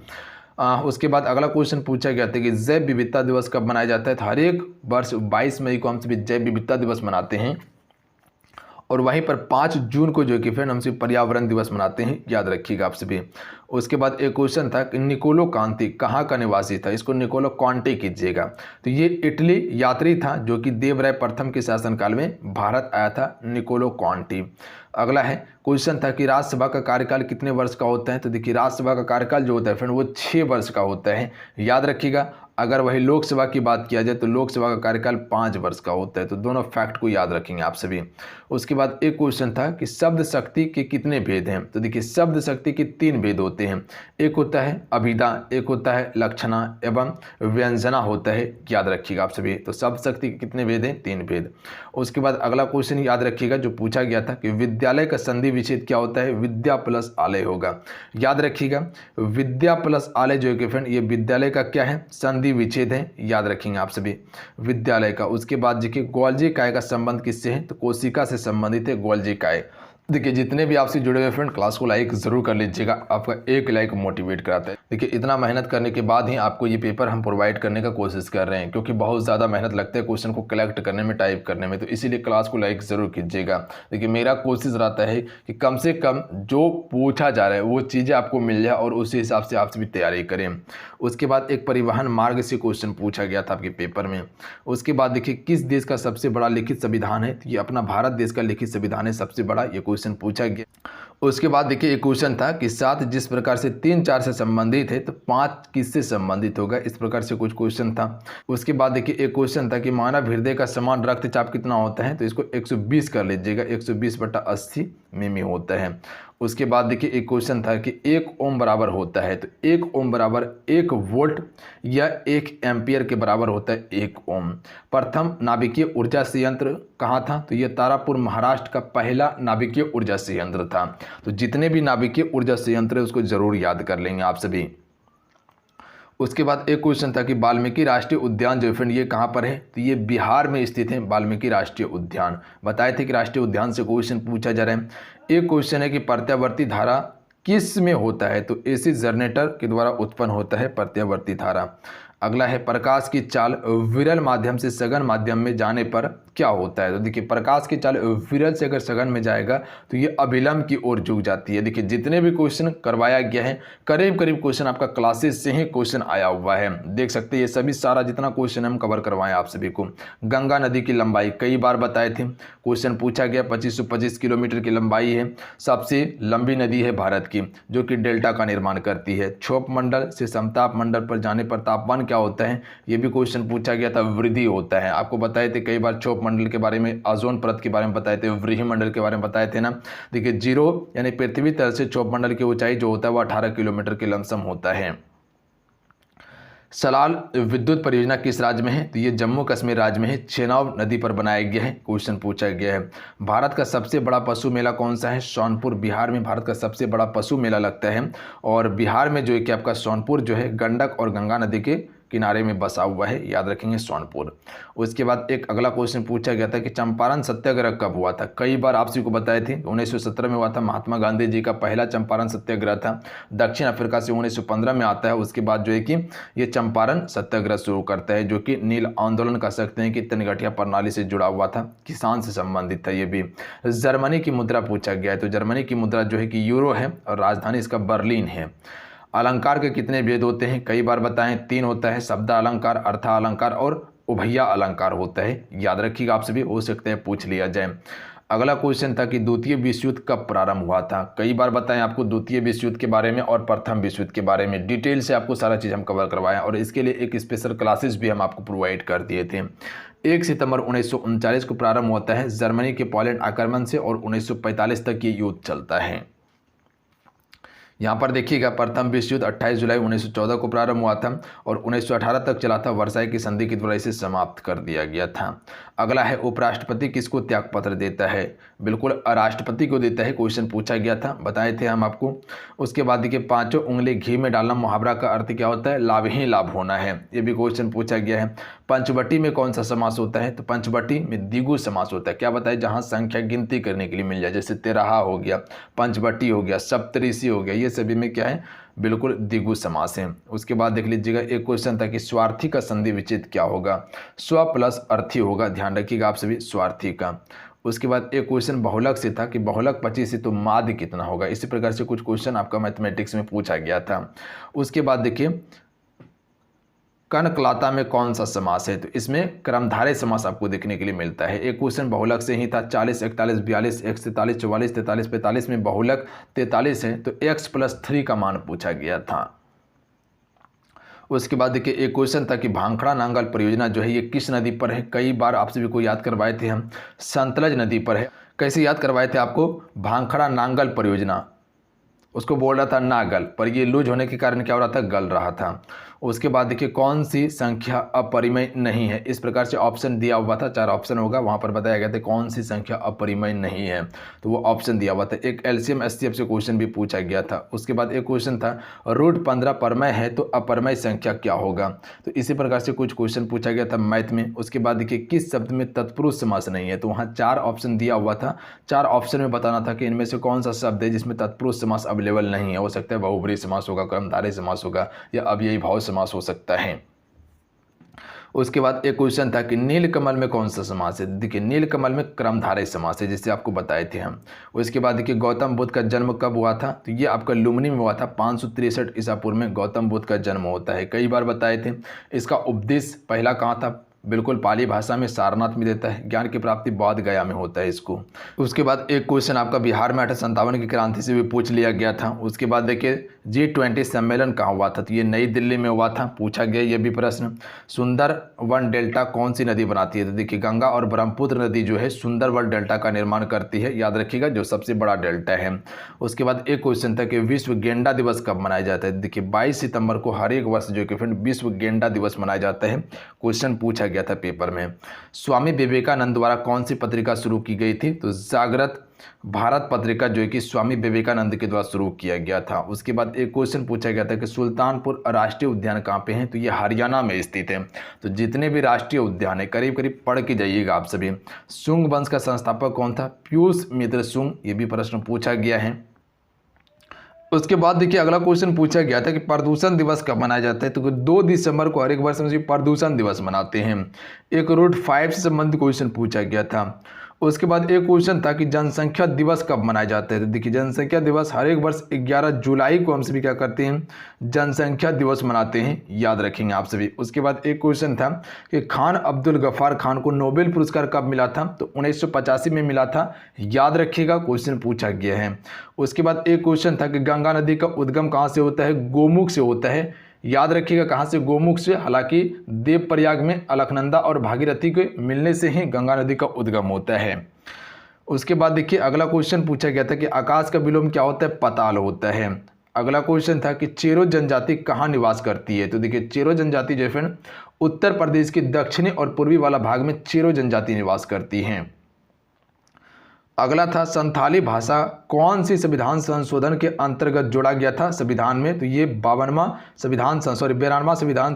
उसके बाद अगला क्वेश्चन पूछा गया था कि जैव विविधता दिवस कब मनाया जाता है, तो हर एक वर्ष 22 मई को हम सभी जैव विविधता दिवस मनाते हैं। और वहीं पर 5 जून को जो कि फ्रेंड हम सभी पर्यावरण दिवस मनाते हैं, याद रखिएगा आप सभी। उसके बाद एक क्वेश्चन था कि निकोलो कांति कहाँ का निवासी था, इसको निकोलो कांटे कीजिएगा। तो ये इटली यात्री था जो कि देवराय प्रथम के शासनकाल में भारत आया था, निकोलो कांटी। अगला है क्वेश्चन था कि राज्यसभा का कार्यकाल कितने वर्ष का होता है, तो देखिए राज्यसभा का कार्यकाल जो होता है फ्रेंड वो 6 वर्ष का होता है, याद रखिएगा। अगर वही लोकसभा की बात किया जाए तो लोकसभा का कार्यकाल 5 वर्ष का होता है, तो दोनों फैक्ट को याद रखेंगे आप सभी। उसके बाद एक क्वेश्चन था कि शब्द शक्ति के कितने भेद हैं, तो देखिए शब्द शक्ति के 3 भेद होते हैं। एक होता है अभिधा, एक होता है लक्षणा एवं व्यंजना होता है, याद रखिएगा आप सभी। तो शब्द शक्ति के कितने भेद हैं, 3 भेद। उसके बाद अगला क्वेश्चन याद रखिएगा जो पूछा गया था कि विद्यालय का संधि विच्छेद क्या होता है, विद्या प्लस आलय होगा, याद रखिएगा। विद्या प्लस आलय जो है कि फ्रेंड ये विद्यालय का क्या है, संधि विच्छेद है, याद रखेंगे आप सभी विद्यालय का। उसके बाद देखिए गोल्जी काय का संबंध किससे है, तो कोशिका से संबंधित है गोल्जी काय। देखिए जितने भी आपसे जुड़े हुए फ्रेंड क्लास को लाइक ज़रूर कर लीजिएगा, आपका एक लाइक मोटिवेट कराता है। देखिए इतना मेहनत करने के बाद ही आपको ये पेपर हम प्रोवाइड करने का कोशिश कर रहे हैं, क्योंकि बहुत ज़्यादा मेहनत लगता है क्वेश्चन को कलेक्ट करने में, टाइप करने में, तो इसीलिए क्लास को लाइक ज़रूर कीजिएगा। देखिए मेरा कोशिश रहता है कि कम से कम जो पूछा जा रहा है वो चीज़ें आपको मिल जाए और उसी हिसाब से आपसे भी तैयारी करें। उसके बाद एक परिवहन मार्ग से क्वेश्चन पूछा गया था आपके पेपर में। उसके बाद देखिए किस देश का सबसे बड़ा लिखित संविधान है, तो ये अपना भारत देश का लिखित संविधान है सबसे बड़ा, ये क्वेश्चन पूछा गया। उसके बाद देखिए एक क्वेश्चन था कि 7 जिस प्रकार से 3 4 से संबंधित है तो 5 किससे संबंधित होगा, इस प्रकार से कुछ क्वेश्चन था। उसके बाद देखिए एक क्वेश्चन था कि मानव हृदय का समान रक्तचाप कितना होता है, तो इसको 120 कर लीजिएगा, 120/80 मिमी होता है। उसके बाद देखिए एक क्वेश्चन था कि 1 ओम बराबर होता है, तो 1 ओम बराबर 1 वोल्ट या 1 एम्पियर के बराबर होता है 1 ओम। प्रथम नाभिकीय ऊर्जा संयंत्र कहाँ था, तो ये तारापुर महाराष्ट्र का पहला नाभिकीय ऊर्जा संयंत्र था। तो जितने भी नाभिकीय ऊर्जा संयंत्र है उसको जरूर याद कर लेंगे आप सभी। उसके बाद एक क्वेश्चन था कि वाल्मीकि राष्ट्रीय उद्यान जो फ्रेंड ये कहाँ पर है, तो ये बिहार में स्थित है, वाल्मीकि राष्ट्रीय उद्यान। बताए थे कि राष्ट्रीय उद्यान से क्वेश्चन पूछा जा रहा है। एक क्वेश्चन है कि प्रत्यावर्ती धारा किस में होता है? तो एसी जनरेटर के द्वारा उत्पन्न होता है प्रत्यावर्ती धारा। अगला है प्रकाश की चाल विरल माध्यम से सघन माध्यम में जाने पर क्या होता है? तो देखिए प्रकाश की चाल विरल से अगर सघन में जाएगा तो ये अभिलंब की ओर झुक जाती है। देखिए जितने भी क्वेश्चन करवाया गया है करीब करीब क्वेश्चन आपका क्लासेस से ही क्वेश्चन आया हुआ है, देख सकते हैं ये सभी सारा जितना क्वेश्चन हम कवर करवाएं आप सभी को। गंगा नदी की लंबाई कई बार बताए थे, क्वेश्चन पूछा गया 2525 किलोमीटर की लंबाई है, सबसे लंबी नदी है भारत की जो कि डेल्टा का निर्माण करती है। क्षोभ मंडल से समताप मंडल पर जाने पर तापमान क्या होता है? ये भी क्वेश्चन पूछा गया था, वृद्धि होता है। आपको बताए थे कई बार क्षोभ मंडल के बारे में, ओजोन परत के बारे में बताए थे, व्रीहि मंडल के बारे में बताए थे ना। देखिए जीरो यानी पृथ्वी तल से क्षोभ मंडल की ऊंचाई जो होता है वो 18 किलोमीटर के लमसम होता है। सलाल विद्युत परियोजना किस राज्य में है? तो ये जम्मू कश्मीर राज्य में है, चेनाब नदी पर बनाया गया है, क्वेश्चन पूछा गया है। भारत का सबसे बड़ा पशु मेला कौन सा है? सोनपुर बिहार में भारत का सबसे बड़ा पशु मेला लगता है और बिहार में जो है कि आपका सोनपुर जो है गंडक और गंगा नदी के किनारे में बसा हुआ है, याद रखेंगे सोनपुर। उसके बाद एक अगला क्वेश्चन पूछा गया था कि चंपारण सत्याग्रह कब हुआ था? कई बार आप सभी को बताए थे 1917 में हुआ था, महात्मा गांधी जी का पहला चंपारण सत्याग्रह था। दक्षिण अफ्रीका से 1915 में आता है, उसके बाद जो है कि ये चंपारण सत्याग्रह शुरू करता है जो कि नील आंदोलन कह सकते हैं कि तनगठिया प्रणाली से जुड़ा हुआ था, किसान से संबंधित था ये भी। जर्मनी की मुद्रा पूछा गया है, तो जर्मनी की मुद्रा जो है कि यूरो है और राजधानी इसका बर्लिन है। अलंकार के कितने भेद होते हैं? कई बार बताएं 3 होता है, शब्द अलंकार, अर्थ अलंकार और उभया अलंकार होता है, याद रखिएगा, आप सभी हो सकते हैं पूछ लिया जाए। अगला क्वेश्चन था कि द्वितीय विश्व युद्ध कब प्रारंभ हुआ था? कई बार बताएं आपको द्वितीय विश्व युद्ध के बारे में और प्रथम विश्व युद्ध के बारे में, डिटेल से आपको सारा चीज़ हम कवर करवाएं और इसके लिए एक स्पेशल क्लासेस भी हम आपको प्रोवाइड कर दिए थे। 1 सितंबर 1939 को प्रारंभ होता है जर्मनी के पोलैंड आक्रमण से और 1945 तक ये युद्ध चलता है। यहाँ पर देखिएगा प्रथम विश्व युद्ध 28 जुलाई 1914 को प्रारंभ हुआ था और 1918 तक चला था, वर्साई की संधि के द्वारा इसे समाप्त कर दिया गया था। अगला है उपराष्ट्रपति किसको त्यागपत्र देता है? बिल्कुल राष्ट्रपति को देता है, क्वेश्चन पूछा गया था, बताए थे हम आपको। उसके बाद देखिए 5 उंगली घी में डालना मुहावरा का अर्थ क्या होता है? लाभ ही लाभ होना है, ये भी क्वेश्चन पूछा गया है। पंचवटी में कौन सा समास होता है? तो पंचवटी में द्विगु समास होता है, क्या बताए? जहाँ संख्या गिनती करने के लिए मिल जाए, जैसे तेरहा हो गया, पंचवटी हो गया, सप्तऋषि हो गया, ये सभी में क्या है? बिल्कुल द्विगु समास है। उसके बाद देख लीजिएगा एक क्वेश्चन था कि स्वार्थी का संधि विच्छेद क्या होगा? स्व प्लस अर्थी होगा, ध्यान रखिएगा आप सभी, स्वार्थी का। उसके बाद एक क्वेश्चन बहुलक से था कि बहुलक 25 से तो माध्य कितना होगा? इसी प्रकार से कुछ क्वेश्चन आपका मैथमेटिक्स में पूछा गया था। उसके बाद देखिए कनकलाता में कौन सा समास है? तो इसमें क्रमधारय समास आपको देखने के लिए मिलता है। एक क्वेश्चन बहुलक से ही था, 40, 41, 42, 43, 44, 43, 45 में बहुलक 43 है तो x + 3 का मान पूछा गया था। उसके बाद देखिए एक क्वेश्चन था कि भांखड़ा नांगल परियोजना जो है ये किस नदी पर है? कई बार आप सभी को याद करवाए थे हम, सतलज नदी पर है। कैसे याद करवाए थे आपको? भांखड़ा नांगल परियोजना, उसको बोल रहा था नागल, पर ये लूज होने के कारण क्या हो रहा था? गल रहा था। उसके बाद देखिए कौन सी संख्या अपरिमेय नहीं है? इस प्रकार से ऑप्शन दिया हुआ था, 4 ऑप्शन होगा, वहाँ पर बताया गया था कौन सी संख्या अपरिमेय नहीं है, तो वो ऑप्शन दिया हुआ था। एक एलसीएम एचसीएफ से क्वेश्चन भी पूछा गया था। उसके बाद एक क्वेश्चन था √15 परमय है तो अपरमय संख्या क्या होगा? तो इसी प्रकार से कुछ क्वेश्चन पूछा गया था मैथ में। उसके बाद देखिए किस शब्द में तत्पुरुष समास नहीं है? तो वहाँ 4 ऑप्शन दिया हुआ था, 4 ऑप्शन में बताना था कि इनमें से कौन सा शब्द है जिसमें तत्पुरुष समास अवेलेबल नहीं है। हो सकता है बहुब्रीहि समास होगा, कर्मधारय समास होगा या अव्ययी भाव समास हो सकता है। उसके बाद एक क्वेश्चन था कि नीलकमल में कौन सा समास है? देखिए नीलकमल में क्रमधारय समास है, जिससे आपको बताए थे हम। उसके बाद देखिए गौतम बुद्ध का जन्म कब हुआ था? तो ये आपका लुम्बिनी में हुआ था, 563 ईसा पूर्व में गौतम बुद्ध का जन्म होता है, कई बार बताए थे। इसका उपदेश पहला कहाँ था? बिल्कुल पाली भाषा में सारनाथ में देता है, ज्ञान की प्राप्ति बोध गया में होता है इसको। उसके बाद एक क्वेश्चन आपका बिहार में 1857 की क्रांति से भी पूछ लिया गया था। उसके बाद देखिए G20 सम्मेलन कहाँ हुआ था? तो ये नई दिल्ली में हुआ था, पूछा गया ये भी प्रश्न। सुंदरवन डेल्टा कौन सी नदी बनाती है? तो देखिए गंगा और ब्रह्मपुत्र नदी जो है सुंदरवन डेल्टा का निर्माण करती है, याद रखिएगा, जो सबसे बड़ा डेल्टा है। उसके बाद एक क्वेश्चन था कि विश्व गेंडा दिवस कब मनाया जाता है? देखिए 22 सितंबर को हर एक वर्ष जो कि फ्रेंड विश्व गेंडा दिवस मनाया जाता है, क्वेश्चन पूछा गया था पेपर में। स्वामी विवेकानंद द्वारा कौन सी पत्रिका शुरू की गई थी? तो जागृत भारत पत्रिका जो है कि स्वामी विवेकानंद के द्वारा शुरू किया गया था। उसके बाद एक क्वेश्चन पूछा गया था कि सुल्तानपुर राष्ट्रीय उद्यान कहाँ पे है? तो ये हरियाणा में स्थित है। तो जितने भी राष्ट्रीय उद्यान है करीब करीब पढ़ के जाइएगा आप सभी। शुंग वंश का संस्थापक कौन था? पीयूष मित्र शुंग, ये भी प्रश्न पूछा गया है। उसके बाद देखिए अगला क्वेश्चन पूछा गया था कि प्रदूषण दिवस कब मनाया जाता है, तो 2 दिसंबर को हर एक वर्ष में प्रदूषण दिवस मनाते हैं। एक रूट 5 से संबंधित क्वेश्चन पूछा गया था। उसके बाद एक क्वेश्चन था कि जनसंख्या दिवस कब मनाया जाता है, तो देखिए जनसंख्या दिवस हर एक वर्ष 11 जुलाई को हम सभी क्या करते हैं, जनसंख्या दिवस मनाते हैं, याद रखेंगे आप सभी। उसके बाद एक क्वेश्चन था कि खान अब्दुल गफ्फार खान को नोबेल पुरस्कार कब मिला था, तो 1985 में मिला था, याद रखिएगा, क्वेश्चन पूछा गया है। उसके बाद एक क्वेश्चन था कि गंगा नदी का उद्गम कहाँ से होता है, गोमुख से होता है, याद रखिएगा कहाँ से, गोमुख से। हालांकि देवप्रयाग में अलकनंदा और भागीरथी के मिलने से ही गंगा नदी का उद्गम होता है। उसके बाद देखिए अगला क्वेश्चन पूछा गया था कि आकाश का विलोम क्या होता है, पताल होता है। अगला क्वेश्चन था कि चेरो जनजाति कहाँ निवास करती है, तो देखिए चेरो जनजाति जो है उत्तर प्रदेश के दक्षिणी और पूर्वी वाला भाग में चेरो जनजाति निवास करती हैं। अगला था संथाली भाषा कौन सी संविधान संशोधन के अंतर्गत जोड़ा गया था संविधान में, तो ये 92वां संविधान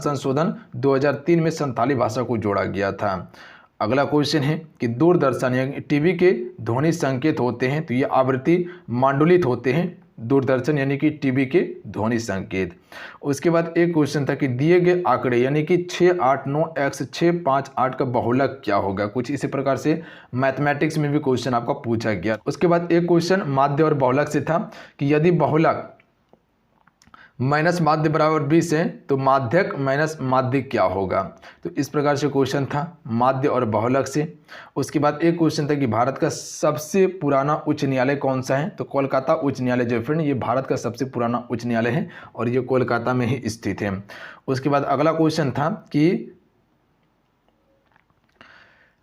संशोधन 2003 में संथाली भाषा को जोड़ा गया था। अगला क्वेश्चन है कि दूरदर्शन यानी टीवी के ध्वनि संकेत होते हैं, तो ये आवृत्ति मंडलित होते हैं, दूरदर्शन यानी कि टीवी के ध्वनि संकेत। उसके बाद एक क्वेश्चन था कि दिए गए आंकड़े यानी कि 689x 658 का बहुलक क्या होगा, कुछ इसी प्रकार से मैथमेटिक्स में भी क्वेश्चन आपका पूछा गया। उसके बाद एक क्वेश्चन माध्य और बहुलक से था कि यदि बहुलक माइनस माध्य बराबर 20 है तो माध्यक माइनस माध्य क्या होगा, तो इस प्रकार से क्वेश्चन था माध्य और बहुलक से। उसके बाद एक क्वेश्चन था कि भारत का सबसे पुराना उच्च न्यायालय कौन सा है, तो कोलकाता उच्च न्यायालय जो फ्रेंड ये भारत का सबसे पुराना उच्च न्यायालय है और ये कोलकाता में ही स्थित है। उसके बाद अगला क्वेश्चन था कि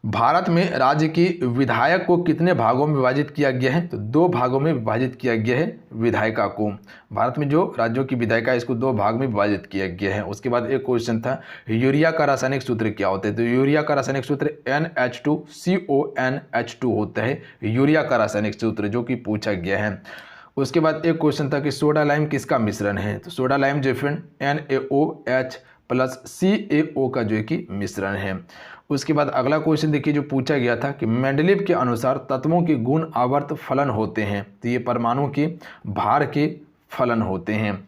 भारत में राज्य की विधायक को कितने भागों में विभाजित किया गया है, तो 2 भागों में विभाजित किया गया है विधायिका को। भारत में जो राज्यों की विधायिका है इसको 2 भाग में विभाजित किया गया है। उसके बाद एक क्वेश्चन था यूरिया का रासायनिक सूत्र क्या होता है, तो यूरिया का रासायनिक सूत्र NH2CONH2 होता है, यूरिया का रासायनिक सूत्र जो कि पूछा गया है। उसके बाद एक क्वेश्चन था कि सोडा लाइम किसका मिश्रण है, तो सोडा लाइम जो फ्रेंड NaOH प्लस CaO का जो है कि मिश्रण है। उसके बाद अगला क्वेश्चन देखिए जो पूछा गया था कि मेंडलीव के अनुसार तत्वों के गुण आवर्त फलन होते हैं, तो ये परमाणु के भार के फलन होते हैं।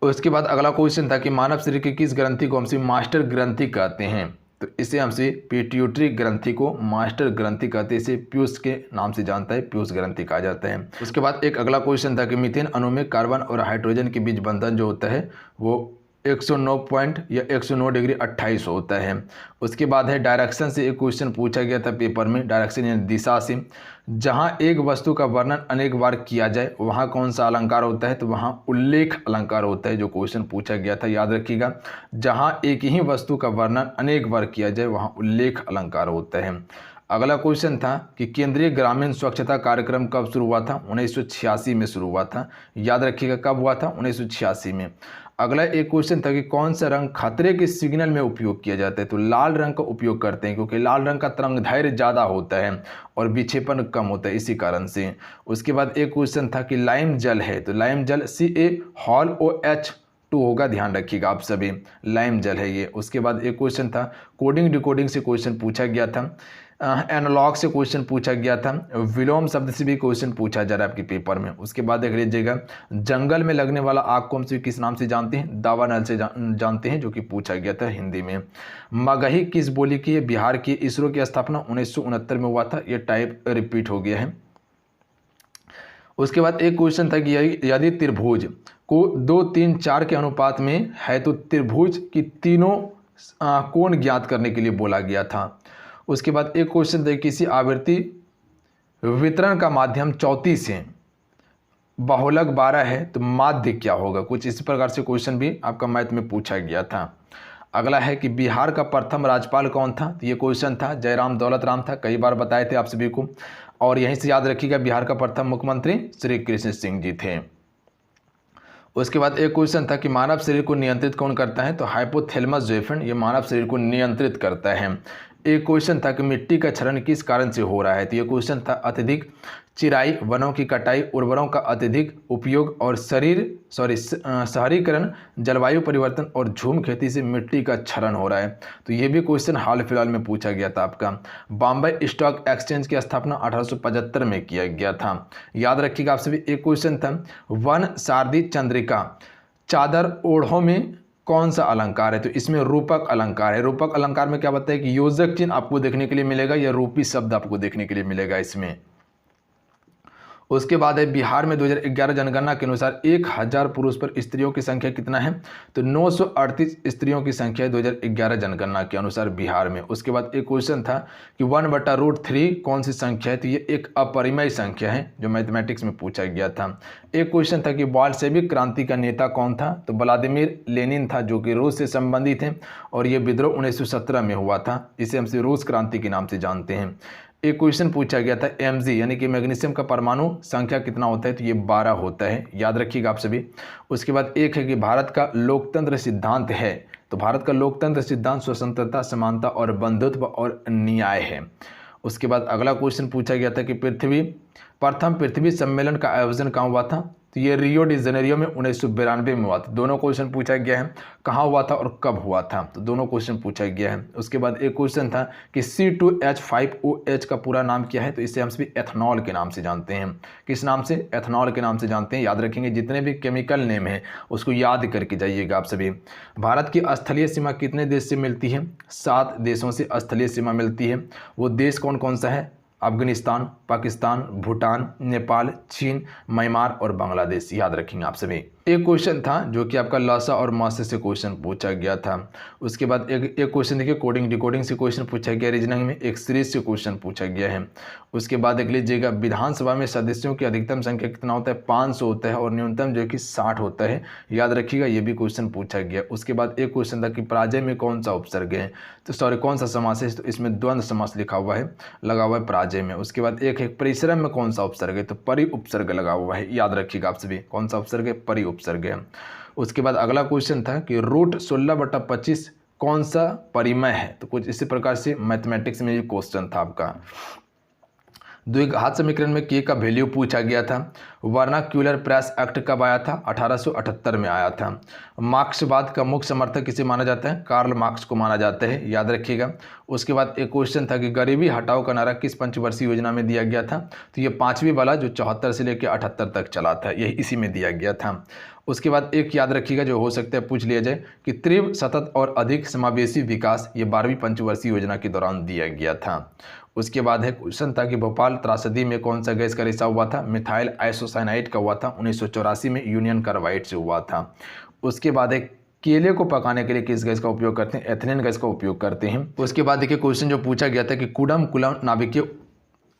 उसके बाद अगला क्वेश्चन था कि मानव शरीर की किस ग्रंथि को हमसे मास्टर ग्रंथि कहते हैं, तो इसे हमसे पिट्यूटरी ग्रंथि को मास्टर ग्रंथि कहते हैं, इसे पीयूष के नाम से जानता है, पीयूष ग्रंथि कहा जाता है। उसके बाद एक अगला क्वेश्चन था कि मीथेन अणु में कार्बन और हाइड्रोजन के बीच बंधन जो होता है वो 109 डिग्री 28 होता है। उसके बाद है डायरेक्शन से एक क्वेश्चन पूछा गया था पेपर में, डायरेक्शन यानी दिशा से, जहां एक वस्तु का वर्णन अनेक बार किया जाए वहां कौन सा अलंकार होता है, तो वहां उल्लेख अलंकार होता है, जो क्वेश्चन पूछा गया था, याद रखिएगा। जहां एक ही वस्तु का वर्णन अनेक बार किया जाए वहां उल्लेख अलंकार होता है। अगला क्वेश्चन था कि केंद्रीय ग्रामीण स्वच्छता कार्यक्रम कब शुरू हुआ था, 1986 में शुरू हुआ था, याद रखिएगा कब हुआ था, 1986 में। अगला एक क्वेश्चन था कि कौन सा रंग खतरे के सिग्नल में उपयोग किया जाता है, तो लाल रंग का उपयोग करते हैं क्योंकि लाल रंग का तरंग धैर्य ज़्यादा होता है और विक्षेपण कम होता है, इसी कारण से। उसके बाद एक क्वेश्चन था कि लाइम जल है, तो लाइम जल CaOH2 होगा, ध्यान रखिएगा आप सभी, लाइम जल है ये। उसके बाद एक क्वेश्चन था कोडिंग डिकोडिंग से क्वेश्चन पूछा गया था, एनालॉग से क्वेश्चन पूछा गया था, विलोम शब्द से भी क्वेश्चन पूछा जा रहा है आपके पेपर में। उसके बाद देख लीजिएगा जंगल में लगने वाला आग को हम किस नाम से जानते हैं, दावा नल से जानते हैं, जो कि पूछा गया था हिंदी में। मगही किस बोली की है, बिहार की। इसरो की स्थापना 1969 में हुआ था, ये टाइप रिपीट हो गया है। उसके बाद एक क्वेश्चन था कि यदि त्रिभुज को 2, 3, 4 के अनुपात में है तो त्रिभुज की तीनों कोण ज्ञात करने के लिए बोला गया था। उसके बाद एक क्वेश्चन था किसी आवृत्ति वितरण का माध्यम 34 है, बहुलक 12 है, तो माध्य क्या होगा, कुछ इसी प्रकार से क्वेश्चन भी आपका मैथ में पूछा गया था। अगला है कि बिहार का प्रथम राज्यपाल कौन था, तो ये क्वेश्चन था जयराम दौलत राम था, कई बार बताए थे आप सभी को, और यहीं से याद रखिएगा बिहार का प्रथम मुख्यमंत्री श्री कृष्ण सिंह जी थे। उसके बाद एक क्वेश्चन था कि मानव शरीर को नियंत्रित कौन करता है, तो हाइपोथैलेमस जो है फ्रेंड ये मानव शरीर को नियंत्रित करता है। एक क्वेश्चन था कि मिट्टी का क्षरण किस कारण से हो रहा है, तो ये क्वेश्चन था अत्यधिक चिराई, वनों की कटाई, उर्वरों का अत्यधिक उपयोग और शहरीकरण, जलवायु परिवर्तन और झूम खेती से मिट्टी का क्षरण हो रहा है। तो ये भी क्वेश्चन हाल फिलहाल में पूछा गया था आपका। बॉम्बे स्टॉक एक्सचेंज की स्थापना 1875 में किया गया था। याद रखिएगा आपसे भी एक क्वेश्चन था, वन शारदी चंद्रिका चादर ओढ़ों में कौन सा अलंकार है, तो इसमें रूपक अलंकार है। रूपक अलंकार में क्या बताया है कि योजक चिन्ह आपको देखने के लिए मिलेगा या रूपी शब्द आपको देखने के लिए मिलेगा इसमें। उसके बाद है बिहार में 2011 जनगणना के अनुसार 1000 पुरुष पर स्त्रियों की संख्या कितना है, तो 938 स्त्रियों की संख्या है 2011 जनगणना के अनुसार बिहार में। उसके बाद एक क्वेश्चन था कि 1/√3 कौन सी संख्या है, तो ये एक अपरिमेय संख्या है जो मैथमेटिक्स में पूछा गया था। एक क्वेश्चन था कि बोल्शेविक क्रांति का नेता कौन था, तो व्लादिमीर लेनिन था जो कि रूस से संबंधित है और ये विद्रोह 1917 में हुआ था। इसे हम रूस क्रांति के नाम से जानते हैं। एक क्वेश्चन पूछा गया था Mg यानी कि मैग्नीशियम का परमाणु संख्या कितना होता है, तो ये 12 होता है, याद रखिएगा आप सभी। उसके बाद एक है कि भारत का लोकतंत्र सिद्धांत है, तो भारत का लोकतंत्र सिद्धांत स्वतंत्रता, समानता और बंधुत्व और न्याय है। उसके बाद अगला क्वेश्चन पूछा गया था कि प्रथम पृथ्वी सम्मेलन का आयोजन कहाँ हुआ था, तो ये रियो डी जेनेरियो में 1992 में हुआ था। दोनों क्वेश्चन पूछा गया है, कहाँ हुआ था और कब हुआ था, तो दोनों क्वेश्चन पूछा गया है। उसके बाद एक क्वेश्चन था कि C2H5OH का पूरा नाम क्या है, तो इसे हम सभी एथनॉल के नाम से जानते हैं। किस नाम से, एथनॉल के नाम से जानते हैं। याद रखेंगे जितने भी केमिकल नेम है उसको याद करके जाइएगा आप सभी। भारत की स्थलीय सीमा कितने देश से मिलती है, 7 देशों से स्थलीय सीमा मिलती है। वो देश कौन कौन सा है, अफगानिस्तान, पाकिस्तान, भूटान, नेपाल, चीन, म्यांमार और बांग्लादेश। याद रखेंगे आप सभी। एक क्वेश्चन था जो कि आपका लसा और मासे से क्वेश्चन पूछा गया था। उसके बाद एक क्वेश्चन देखिए कोडिंग डिकोडिंग से क्वेश्चन पूछा गया, रीजनिंग में एक सीरीज से क्वेश्चन पूछा गया है। उसके बाद देख लीजिएगा विधानसभा में सदस्यों की अधिकतम संख्या कितना होता है, 500 होता है और न्यूनतम जो कि 60 होता है। याद रखिएगा ये भी क्वेश्चन पूछा गया। उसके बाद एक क्वेश्चन था कि पराजय में कौन सा उपसर्ग है, तो सॉरी कौन सा समास है, तो इसमें द्वंद्व समास लिखा हुआ है, लगा हुआ है पराजय में। उसके बाद एक है परिश्रम में कौन सा उपसर्ग है, तो परि उपसर्ग लगा हुआ है। याद रखिएगा आप सभी कौन सा उपसर्ग है, परि उपसर्ग है। उसके बाद अगला क्वेश्चन था कि रूट 16/25 कौन सा परिमेय है, तो कुछ इसी प्रकार से मैथमेटिक्स में ये क्वेश्चन था आपका। द्विघात समीकरण में के का वैल्यू पूछा गया था। वर्नाक्यूलर प्रेस एक्ट कब आया था, 1878 में आया था। मार्क्सवाद का मुख्य समर्थक किसे माना जाता है, कार्ल मार्क्स को माना जाता है। याद रखिएगा। उसके बाद एक क्वेश्चन था कि गरीबी हटाओ का नारा किस पंचवर्षीय योजना में दिया गया था, तो ये 5वीं वाला जो 74 से लेकर 78 तक चला था, यही इसी में दिया गया था। उसके बाद एक याद रखिएगा जो हो सकता है पूछ लिया जाए कि तीव्र सतत और अधिक समावेशी विकास, ये 12वीं पंचवर्षीय योजना के दौरान दिया गया था। उसके बाद है क्वेश्चन था कि भोपाल त्रासदी में कौन सा गैस का रिसाव हुआ था, मिथाइल आइसोसाइनाइड का हुआ था, 1984 में यूनियन कार्बाइड से हुआ था। उसके बाद है केले को पकाने के लिए किस गैस का उपयोग करते हैं, एथिलीन गैस का उपयोग करते हैं। उसके बाद देखिए क्वेश्चन जो पूछा गया था कि कुडमकुलम नाभिकीय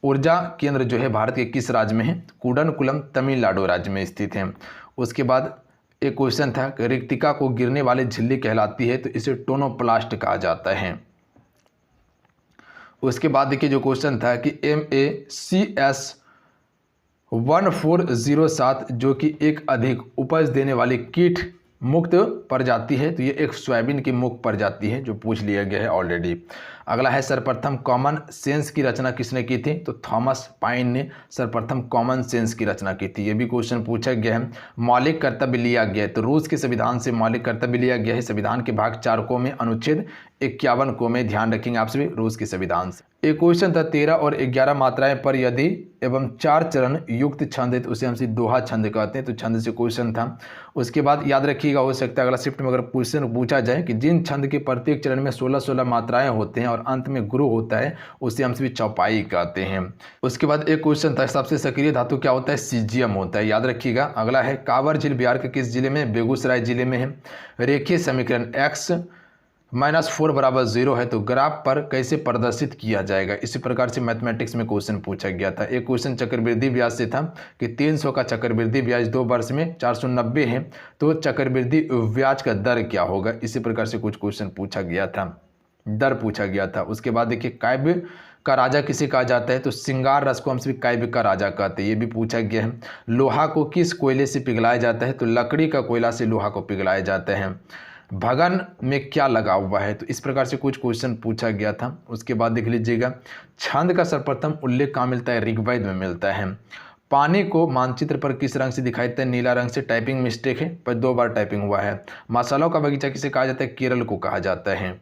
ऊर्जा केंद्र जो है भारत के किस राज्य में है, कुडनकुलम तमिलनाडु राज्य में स्थित है। उसके बाद एक क्वेश्चन था कि रिक्तिका को गिरने वाली झिल्ली कहलाती है, तो इसे टोनोप्लास्ट कहा जाता है। उसके बाद देखिए जो क्वेश्चन था कि MACS 1407 जो कि एक अधिक उपज देने वाली कीट मुक्त प्रजाति है, तो ये एक सोयाबीन की मुक्त प्रजाति है जो पूछ लिया गया है ऑलरेडी। अगला है सर्वप्रथम कॉमन सेंस की रचना किसने की थी, तो थॉमस पाइन ने सर्वप्रथम कॉमन सेंस की रचना की थी। ये भी क्वेश्चन पूछा गया है। मौलिक कर्तव्य लिया गया है, तो रूस के संविधान से मौलिक कर्तव्य लिया गया है। संविधान के भाग 4 को में अनुच्छेद 51 को में, ध्यान रखेंगे आप सभी, रूस के संविधान से। एक क्वेश्चन था 13 और 11 मात्राएं पर यदि एवं 4 चरण युक्त छंद है, तो उसे हम दोहा छंद कहते हैं, तो छंद से क्वेश्चन था। उसके बाद याद रखिएगा हो सकता है अगला शिफ्ट में अगर क्वेश्चन पूछा जाए कि जिन छंद के प्रत्येक चरण में 16-16 मात्राएं होते हैं और अंत में गुरु होता है, उसे हम सभी चौपाई कहते हैं। उसके बाद एक क्वेश्चन था सबसे सक्रिय धातु क्या होता है, सीजियम होता है। याद रखिएगा। अगला है कांवर झील बिहार के किस जिले में, बेगूसराय जिले में है। रेखीय समीकरण x-4 = 0 है, तो ग्राफ पर कैसे प्रदर्शित किया जाएगा, इसी प्रकार से मैथमेटिक्स में क्वेश्चन पूछा गया था। एक क्वेश्चन चक्रवृद्धि ब्याज से था कि 300 का चक्रवृद्धि ब्याज 2 वर्ष में 490 है, तो चक्रवृद्धि ब्याज का दर क्या होगा, इसी प्रकार से कुछ क्वेश्चन पूछा गया था, दर पूछा गया था। उसके बाद देखिए काव्य का राजा किसे कहा जाता है, तो श्रृंगार रस को हम सभी काव्य का राजा कहते हैं, ये भी पूछा गया है। लोहा को किस कोयले से पिघलाया जाता है, तो लकड़ी का कोयला से लोहा को पिघलाया जाता है। भगन में क्या लगा हुआ है। तो इस प्रकार से कुछ क्वेश्चन पूछा गया था। उसके बाद देख लीजिएगा, छंद का सर्वप्रथम उल्लेख कहाँ मिलता है, ऋग्वेद में मिलता है। पानी को मानचित्र पर किस रंग से दिखाई देता है, नीला रंग से। टाइपिंग मिस्टेक है, पर 2 बार टाइपिंग हुआ है। मसालों का बगीचा किसे कहा जाता है, केरल को कहा जाता है।